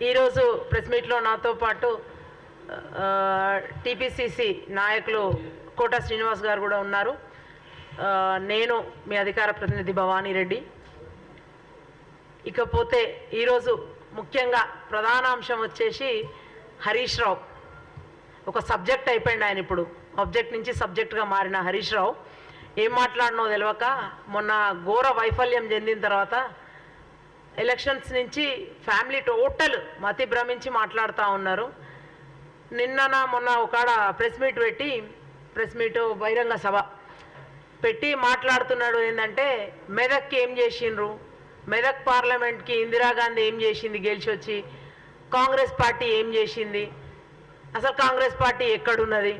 ఈరోజు ప్రెస్ మీట్లో నాతో పాటు టీపీసీసీ నాయకులు కోట శ్రీనివాస్ గారు కూడా ఉన్నారు. నేను మీ అధికార ప్రతినిధి భవానీ రెడ్డి. ఇకపోతే ఈరోజు ముఖ్యంగా ప్రధాన అంశం వచ్చేసి హరీష్ రావు ఒక సబ్జెక్ట్ అయిపోయింది. ఆయన ఇప్పుడు ఆబ్జెక్ట్ నుంచి సబ్జెక్ట్గా మారిన హరీష్ రావు ఏం మాట్లాడినో తెలియక మొన్న ఘోర వైఫల్యం చెందిన తర్వాత ఎలక్షన్స్ నుంచి ఫ్యామిలీ టోటల్ మతి భ్రమించి మాట్లాడుతూ ఉన్నారు. నిన్న మొన్న ఒకడ ప్రెస్ మీట్ బహిరంగ సభ పెట్టి మాట్లాడుతున్నాడు. ఏంటంటే మెదక్కి ఏం చేసిండ్రు, మెదక్ పార్లమెంట్కి ఇందిరాగాంధీ ఏం చేసింది గెలిచి వచ్చి, కాంగ్రెస్ పార్టీ ఏం చేసింది, అసలు కాంగ్రెస్ పార్టీ ఎక్కడున్నది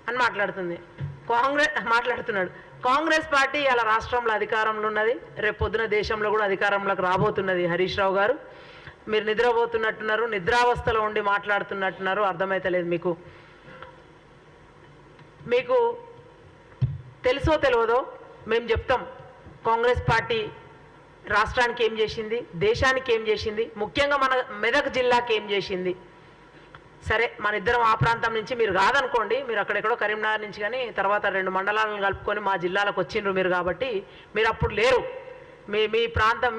అని మాట్లాడుతున్నాడు. కాంగ్రెస్ పార్టీ ఇలా రాష్ట్రంలో అధికారంలో ఉన్నది, రేపు పొద్దున దేశంలో కూడా అధికారంలోకి రాబోతున్నది. హరీష్ రావు గారు మీరు నిద్రపోతున్నట్టున్నారు, నిద్రావస్థలో ఉండి మాట్లాడుతున్నట్టున్నారు, అర్థమైతలేదు మీకు తెలుసో తెలియదో మేము చెప్తాం. కాంగ్రెస్ పార్టీ రాష్ట్రానికి ఏం చేసింది, దేశానికి ఏం చేసింది, ముఖ్యంగా మన మెదక్ జిల్లాకి ఏం చేసింది. సరే మన ఇద్దరం ఆ ప్రాంతం నుంచి, మీరు కాదనుకోండి, మీరు అక్కడెక్కడో కరీంనగర్ నుంచి కానీ తర్వాత 2 మండలాలను కలుపుకొని మా జిల్లాలకు వచ్చిండ్రు మీరు, కాబట్టి మీరు అప్పుడు లేరు. మీ ప్రాంతం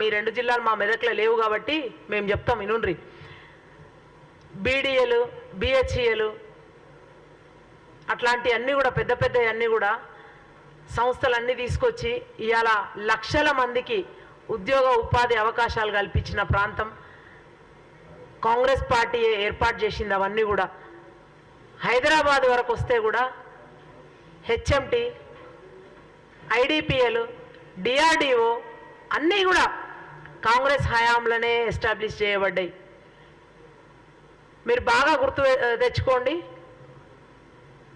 మీ 2 జిల్లాలు మా మెదక్లో లేవు కాబట్టి మేము చెప్తాం వినుండ్రి. బీడీఏలు, బిహెచ్ఈఏలు అట్లాంటివన్నీ కూడా పెద్ద అన్నీ కూడా సంస్థలన్నీ తీసుకొచ్చి ఇవాళ లక్షల మందికి ఉద్యోగ ఉపాధి అవకాశాలు కల్పించిన ప్రాంతం కాంగ్రెస్ పార్టీ ఏర్పాటు చేసింది. అవన్నీ కూడా హైదరాబాద్ వరకు వస్తే కూడా హెచ్ఎంటి, ఐడిపిఎల్, డిఆర్డిఓ అన్నీ కూడా కాంగ్రెస్ హయాంలోనే ఎస్టాబ్లిష్ చేయబడ్డాయి. మీరు బాగా గుర్తు తెచ్చుకోండి.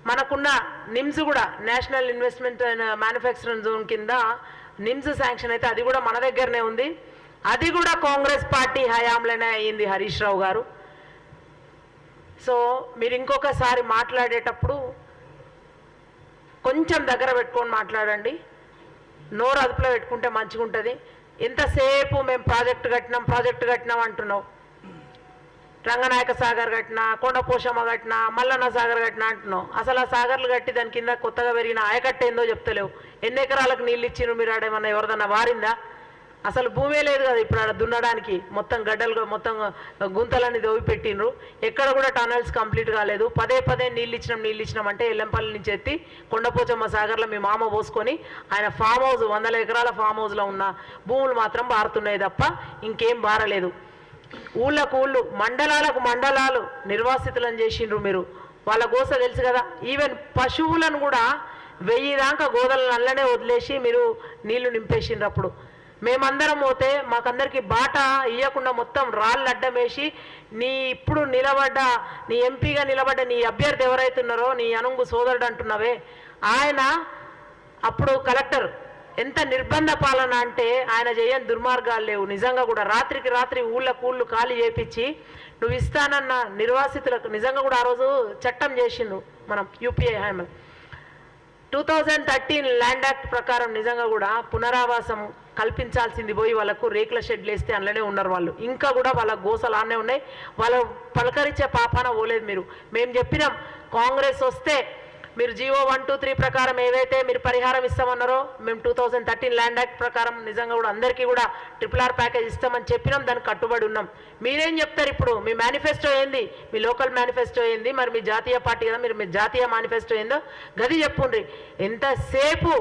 మనకున్న నిమ్స్ కూడా national investment and manufacturing zone కింద నిమ్స్ శాంక్షన్ అయితే అది కూడా మన దగ్గరనే ఉంది. అది కూడా కాంగ్రెస్ పార్టీ హయాంలోనే అయ్యింది హరీష్ రావు గారు. సో మీరు ఇంకొకసారి మాట్లాడేటప్పుడు కొంచెం దగ్గర పెట్టుకొని మాట్లాడండి, నోరు అదుపులో పెట్టుకుంటే మంచిగా ఉంటుంది. ఎంతసేపు మేము ప్రాజెక్టు కట్టినాం అంటున్నావు. రంగనాయక సాగర్ కట్టినా, కొండపోషమ్మ కట్టినా, మల్లన్న సాగర్ కట్టినా అంటున్నావు. అసలు ఆ సాగర్లు కట్టి దాని కింద కొత్తగా పెరిగిన ఆయకట్ట ఏందో చెప్తలేవు. ఎన్ని ఎకరాలకు నీళ్ళు ఇచ్చిను మీరు? ఆడేమన్నా ఎవరిదన్నా వారిందా? అసలు భూమే లేదు కదా ఇప్పుడు ఆడ దున్నడానికి. మొత్తం గడ్డలు, మొత్తం గుంతలన్నీ దోవి పెట్టిండ్రు. ఎక్కడ కూడా టనల్స్ కంప్లీట్ కాలేదు. పదే నీళ్ళు ఇచ్చినాం అంటే ఎల్లంపల్లి నుంచి ఎత్తి కొండపోచమ్మ సాగర్లో మీ మామ పోసుకొని ఆయన ఫామ్ హౌస్ 100 ఎకరాల ఫామ్ హౌస్లో ఉన్న భూములు మాత్రం బారుతున్నాయి తప్ప ఇంకేం బారలేదు. ఊళ్ళకు మండలాలు నిర్వాసితులను చేసిండ్రు మీరు. వాళ్ళ గోస తెలుసు కదా. ఈవెన్ పశువులను కూడా 1000 దాకా గోదలను అల్లనే వదిలేసి మీరు నీళ్లు నింపేసిండ్రు. అప్పుడు మేమందరం పోతే మాకందరికి బాట ఇవ్వకుండా మొత్తం రాళ్ళు అడ్డం వేసి ఇప్పుడు నీ ఎంపీగా నిలబడ్డ నీ అభ్యర్థి ఎవరైతున్నారో నీ అనుంగు సోదరుడు అంటున్నావే, ఆయన అప్పుడు కలెక్టర్. ఎంత నిర్బంధ పాలన అంటే ఆయన చేయని దుర్మార్గాలు లేవు. నిజంగా కూడా రాత్రికి రాత్రి ఊళ్ళు ఖాళీ చేపించి నువ్వు ఇస్తానన్న నిర్వాసితులకు నిజంగా కూడా ఆ రోజు చట్టం చేసిండు మనం యూపీఏ హామీ 2013 ల్యాండ్ యాక్ట్ ప్రకారం నిజంగా కూడా పునరావాసం కల్పించాల్సింది పోయి వాళ్ళకు రేకుల షెడ్లు వేస్తే అందులోనే ఉన్నారు వాళ్ళు. ఇంకా కూడా వాళ్ళ గోసలు ఆనే ఉన్నాయి. వాళ్ళు పలకరించే పాపాన పోలేదు. మేము చెప్పినాం కాంగ్రెస్ వస్తే మీరు జీవో 123 ప్రకారం ఏవైతే మీరు పరిహారం ఇస్తామన్నారో మేము 2013 ల్యాండ్ యాక్ట్ ప్రకారం నిజంగా కూడా అందరికీ కూడా RRR ప్యాకేజ్ ఇస్తామని చెప్పినాం. దానికి కట్టుబడి ఉన్నాం. మీరేం చెప్తారు ఇప్పుడు? మీ మేనిఫెస్టో ఏంది? మీ లోకల్ మేనిఫెస్టో ఏంది? మరి మీ జాతీయ పార్టీ కదా, మీ జాతీయ మేనిఫెస్టో ఏందో గది చెప్పుండ్రి. ఎంతసేపు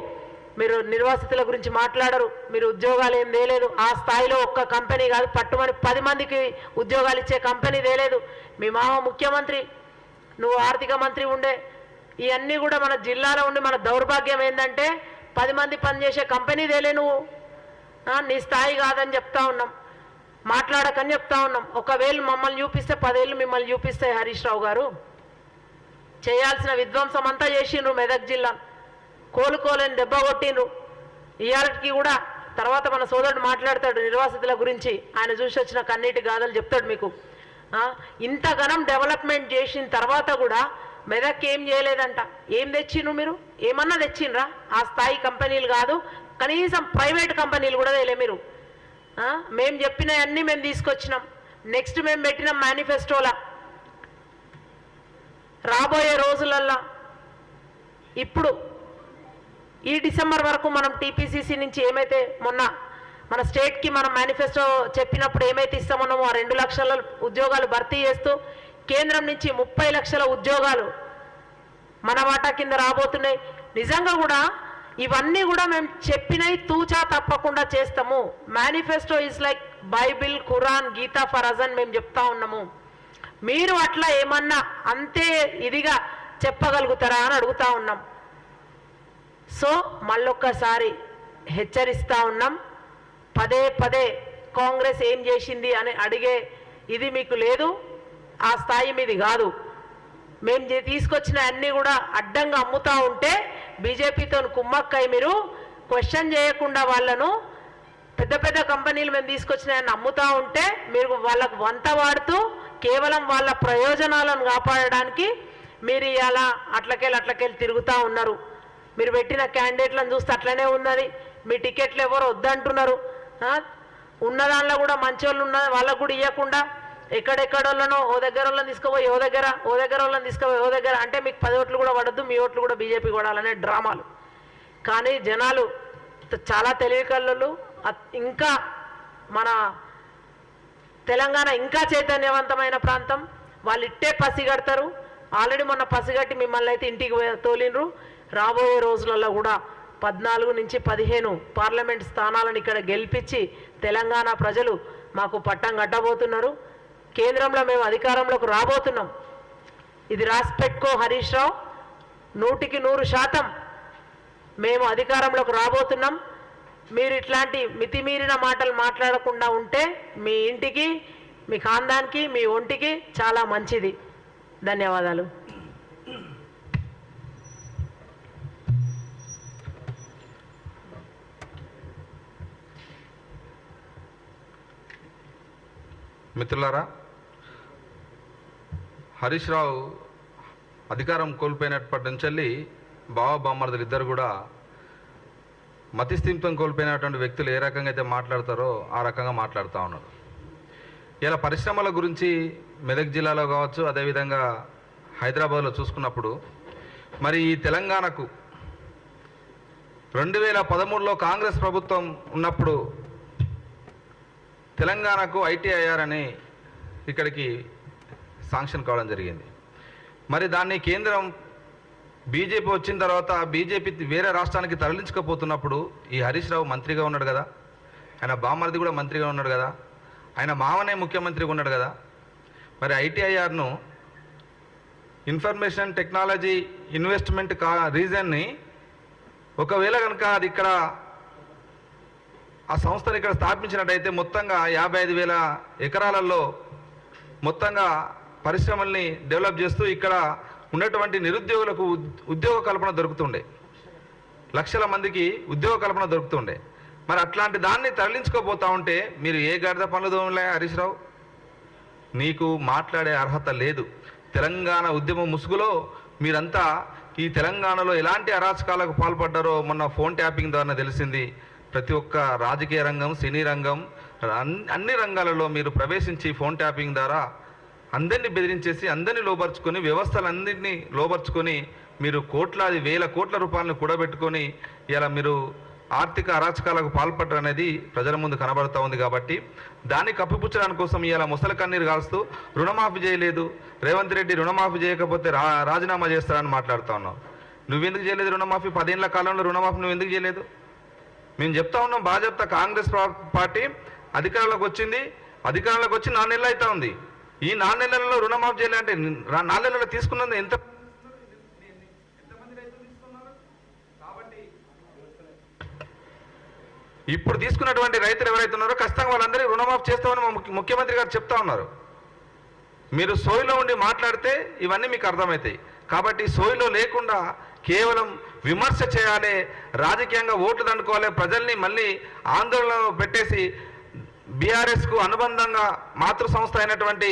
మీరు నిర్వాసితుల గురించి మాట్లాడరు. మీరు ఉద్యోగాలు ఏం తేలేదు. ఆ స్థాయిలో ఒక్క కంపెనీ కాదు, పట్టుమని 10 మందికి ఉద్యోగాలు ఇచ్చే కంపెనీ తేలేదు. మీ మామ ముఖ్యమంత్రి, నువ్వు ఆర్థిక మంత్రి ఉండే. ఇవన్నీ కూడా మన జిల్లాలో ఉండి మన దౌర్భాగ్యం ఏంటంటే 10 మంది పనిచేసే కంపెనీ తేలే నువ్వు. నీ స్థాయి కాదని చెప్తా ఉన్నాం, మాట్లాడకని చెప్తా ఉన్నాం. ఒకవేళ మమ్మల్ని చూపిస్తే 10 ఏళ్ళు మిమ్మల్ని చూపిస్తాయి హరీష్ రావు గారు. చేయాల్సిన విధ్వంసం అంతా చేసిండ్రు. మెదక్ జిల్లా కోలుకోలేని దెబ్బ కొట్టిండ్రు. ఇవాళకి కూడా తర్వాత మన సోదరుడు మాట్లాడతాడు నిర్వాసితుల గురించి. ఆయన చూసి వచ్చిన కన్నీటి గాథలు చెప్తాడు మీకు. ఇంతగానం డెవలప్మెంట్ చేసిన తర్వాత కూడా మెదక్ ఏం చేయలేదంట. ఏం తెచ్చిండ్రు మీరు? ఏమన్నా తెచ్చిండ్రా? ఆ స్థాయి కంపెనీలు కాదు, కనీసం ప్రైవేట్ కంపెనీలు కూడా తేలే మీరు. మేము చెప్పినవన్నీ మేము తీసుకొచ్చినాం. నెక్స్ట్ మేము పెట్టిన మేనిఫెస్టోలా రాబోయే రోజులల్లో ఇప్పుడు ఈ డిసెంబర్ వరకు మనం టీపీసీసీ నుంచి ఏమైతే మొన్న మన స్టేట్కి మనం మేనిఫెస్టో చెప్పినప్పుడు ఏమైతే ఇస్తామన్నామో ఆ 2 లక్షల ఉద్యోగాలు భర్తీ చేస్తూ కేంద్రం నుంచి 30 లక్షల ఉద్యోగాలు మన వాటా కింద రాబోతున్నాయి. నిజంగా కూడా ఇవన్నీ కూడా మేము చెప్పినవి తూచా తప్పకుండా చేస్తాము. Manifesto is like Bible, Quran, Gita for us అని మేము చెప్తా ఉన్నాము. మీరు అట్లా ఏమన్నా అంతే ఇదిగా చెప్పగలుగుతారా అని అడుగుతా ఉన్నాం. సో మళ్ళొక్కసారి హెచ్చరిస్తూ ఉన్నాం, పదే పదే కాంగ్రెస్ ఏం చేసింది అని అడిగే ఇది మీకు లేదు, ఆ స్థాయి మీది కాదు. మేము తీసుకొచ్చిన అన్నీ కూడా అడ్డంగా అమ్ముతూ ఉంటే బీజేపీతో కుమ్మక్కై మీరు క్వశ్చన్ చేయకుండా వాళ్ళను పెద్ద పెద్ద కంపెనీలు మేము తీసుకొచ్చినాయని అమ్ముతూ ఉంటే మీరు వాళ్ళకు వంత వాడుతూ కేవలం వాళ్ళ ప్రయోజనాలను కాపాడడానికి మీరు ఇలా అట్లకెళ్ళి తిరుగుతూ ఉన్నారు. మీరు పెట్టిన క్యాండిడేట్లను చూస్తే అట్లనే ఉన్నది. మీ టికెట్లు ఎవరు వద్దంటున్నారు. ఉన్న దానిలో కూడా మంచి వాళ్ళు ఉన్న వాళ్ళకు కూడా ఇవ్వకుండా ఎక్కడెక్కడోళ్ళనో ఓ దగ్గర వాళ్ళని తీసుకుపోయి ఓ దగ్గర వాళ్ళని తీసుకుపోయి ఓ దగ్గర అంటే మీకు 10 ఓట్లు కూడా పడద్దు, మీ ఓట్లు కూడా బీజేపీ కొడాలనే డ్రామాలు. కానీ జనాలు చాలా తెలివికళ్ళు. ఇంకా మన తెలంగాణ ఇంకా చైతన్యవంతమైన ప్రాంతం, వాళ్ళు ఇట్టే పసిగడతారు. ఆల్రెడీ మొన్న పసిగట్టి మిమ్మల్ని అయితే ఇంటికి తోలినరు. రాబోయే రోజులలో కూడా 14 నుంచి 15 పార్లమెంట్ స్థానాలను ఇక్కడ గెలిపించి తెలంగాణ ప్రజలు మాకు పట్టం కట్టబోతున్నారు. కేంద్రంలో మేము అధికారంలోకి రాబోతున్నాం. ఇది రాసి పెట్టుకో హరీష్ రావు, 100కి 100% మేము అధికారంలోకి రాబోతున్నాం. మీరు ఇట్లాంటి మితిమీరిన మాటలు మాట్లాడకుండా ఉంటే మీ ఇంటికి, మీ ఖాందానికి, మీ ఒంటికి చాలా మంచిది. ధన్యవాదాలు. మిత్రులారా, హరీష్ రావు అధికారం కోల్పోయినప్పటి నుంచి బావబామ్మర్దులు ఇద్దరు కూడా మతిస్థిమితం కోల్పోయినటువంటి వ్యక్తులు ఏ రకంగా అయితే మాట్లాడతారో ఆ రకంగా మాట్లాడుతూ ఉన్నారు. ఇలా పరిశ్రమల గురించి మెదక్ జిల్లాలో కావచ్చు, అదేవిధంగా హైదరాబాద్లో చూసుకున్నప్పుడు మరి ఈ తెలంగాణకు 2013లో కాంగ్రెస్ ప్రభుత్వం ఉన్నప్పుడు తెలంగాణకు ఐటీఐఆర్ అని ఇక్కడికి శాంక్షన్ కావడం జరిగింది. మరి దాన్ని కేంద్రం బీజేపీ వచ్చిన తర్వాత బీజేపీ వేరే రాష్ట్రానికి తరలించకపోతున్నప్పుడు ఈ హరీష్ రావు మంత్రిగా ఉన్నాడు కదా, ఆయన బామ్మర్ది కూడా మంత్రిగా ఉన్నాడు కదా, ఆయన మామనే ముఖ్యమంత్రిగా ఉన్నాడు కదా. మరి ఐటీఐఆర్ను ఇన్ఫర్మేషన్ టెక్నాలజీ ఇన్వెస్ట్మెంట్ రీజన్ని ఒకవేళ కనుక అది ఇక్కడ ఆ సంస్థను ఇక్కడ స్థాపించినట్టయితే మొత్తంగా 55,000 ఎకరాలలో మొత్తంగా పరిశ్రమల్ని డెవలప్ చేస్తూ ఇక్కడ ఉన్నటువంటి నిరుద్యోగులకు ఉద్యోగ కల్పన దొరుకుతుండే, లక్షల మందికి ఉద్యోగ కల్పన దొరుకుతుండే. మరి అట్లాంటి దాన్ని తరలించుకోపోతా ఉంటే మీరు ఏ గడిద పనులు దోమలే హరీష్ రావు, నీకు మాట్లాడే అర్హత లేదు. తెలంగాణ ఉద్యమ ముసుగులో మీరంతా ఈ తెలంగాణలో ఎలాంటి అరాచకాలకు పాల్పడ్డారో మొన్న ఫోన్ ట్యాపింగ్ ద్వారా తెలిసింది. ప్రతి ఒక్క రాజకీయ రంగం, సినీ రంగం, అన్ని రంగాలలో మీరు ప్రవేశించి ఫోన్ ట్యాపింగ్ ద్వారా అందరినీ బెదిరించేసి అందరినీ లోపరుచుకొని వ్యవస్థలన్నింటినీ లోపరుచుకొని మీరు కోట్లాది వేల కోట్ల రూపాయలను కూడబెట్టుకొని ఇలా మీరు ఆర్థిక అరాచకాలకు పాల్పడరు అనేది ప్రజల ముందు కనబడుతూ ఉంది. కాబట్టి దాన్ని కప్పిపుచ్చడానికి కోసం ఇలా ముసలి కన్నీరు కాల్స్తూ రుణమాఫీ చేయలేదు, రేవంత్ రెడ్డి రుణమాఫీ చేయకపోతే రాజీనామా చేస్తారని మాట్లాడుతూ ఉన్నావు. నువ్వెందుకు చేయలేదు రుణమాఫీ? 10 ఏళ్ల కాలంలో రుణమాఫీ నువ్వు ఎందుకు చేయలేదు? మేము చెప్తా ఉన్నాం, బాగా చెప్తా. కాంగ్రెస్ పార్టీ అధికారంలోకి వచ్చింది, అధికారంలోకి వచ్చి 4 నెలలు అవుతా ఉంది. ఈ 4 నెలలలో రుణమాఫీ చేయాలంటే 4 నెలలు తీసుకున్నది ఎంత? కాబట్టి ఇప్పుడు తీసుకున్నటువంటి రైతులు ఎవరైతే ఉన్నారో ఖచ్చితంగా వాళ్ళందరికీ రుణమాఫీ చేస్తామని మా ముఖ్యమంత్రి గారు చెప్తా ఉన్నారు. మీరు సోయిలో ఉండి మాట్లాడితే ఇవన్నీ మీకు అర్థమవుతాయి. కాబట్టి సోయిలో లేకుండా కేవలం విమర్శ చేయాలి, రాజకీయంగా ఓట్లు దండుకోవాలి, ప్రజల్ని మళ్ళీ ఆందోళనలో పెట్టేసి బీఆర్ఎస్కు అనుబంధంగా మాతృ సంస్థ అయినటువంటి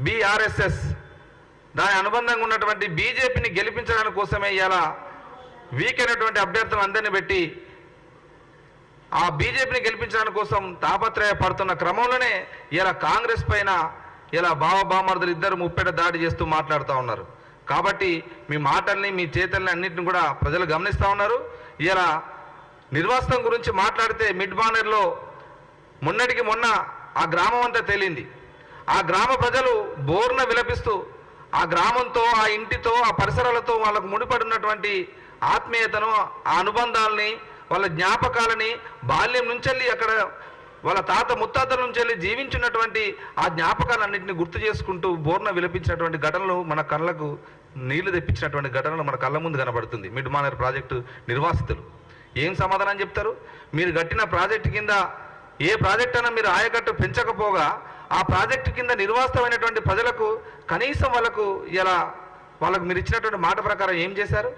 బీఆర్ఎస్ఎస్ దాని అనుబంధంగా ఉన్నటువంటి బీజేపీని గెలిపించడానికి కోసమే ఇలా వీక్ అయినటువంటి అభ్యర్థులను అందరినీ పెట్టి ఆ బీజేపీని గెలిపించడానికి కోసం తాపత్రయపడుతున్న క్రమంలోనే ఇలా కాంగ్రెస్ పైన ఇలా బామర్దులు ఇద్దరు ముప్పెట దాడి చేస్తూ మాట్లాడుతూ ఉన్నారు. కాబట్టి మీ మాటల్ని మీ చేతల్ని అన్నింటిని కూడా ప్రజలు గమనిస్తూ ఉన్నారు. ఇలా నిర్వాసితం గురించి మాట్లాడితే మిడ్ బానర్లో మొన్నటికి మొన్న ఆ గ్రామం అంతా తేలింది. ఆ గ్రామ ప్రజలు బోర్న విలపిస్తూ ఆ గ్రామంతో, ఆ ఇంటితో, ఆ పరిసరాలతో వాళ్ళకు ముడిపడినటువంటి ఆత్మీయతను, ఆ అనుబంధాలని, వాళ్ళ జ్ఞాపకాలని బాల్యం నుంచి అక్కడ వాళ్ళ తాత ముత్తాతల నుంచి జీవించినటువంటి ఆ జ్ఞాపకాలన్నింటినీ గుర్తు చేసుకుంటూ బోర్న విలపించినటువంటి ఘటనలు మన కళ్ళకు నీళ్లు తెప్పించినటువంటి ఘటనలు మన కళ్ళ ముందు కనబడుతుంది. మిడ్ మానేర్ ప్రాజెక్టు నిర్వాసితులు ఏం సమాధానం చెప్తారు? మీరు కట్టిన ప్రాజెక్టు కింద ఏ ప్రాజెక్ట్ అయినా మీరు ఆయకట్టు పెంచకపోగా ఆ ప్రాజెక్టు కింద నిర్వాసితమైనటువంటి ప్రజలకు కనీసం వాళ్ళకు మీరు ఇచ్చినటువంటి మాట ప్రకారం ఏం చేశారు?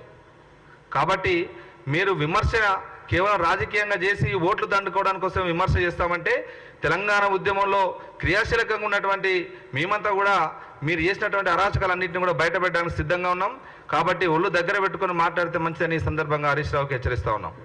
కాబట్టి మీరు విమర్శ కేవలం రాజకీయంగా చేసి ఓట్లు దండుకోవడానికి కోసం విమర్శ చేస్తామంటే, తెలంగాణ ఉద్యమంలో క్రియాశీలకంగా ఉన్నటువంటి మేమంతా కూడా మీరు చేసినటువంటి అరాచకాలన్నింటినీ కూడా బయటపెట్టడానికి సిద్ధంగా ఉన్నాం. కాబట్టి ఒళ్ళు దగ్గర పెట్టుకొని మాట్లాడితే మంచిదని ఈ సందర్భంగా హరీష్ రావుకి హెచ్చరిస్తూ ఉన్నాం.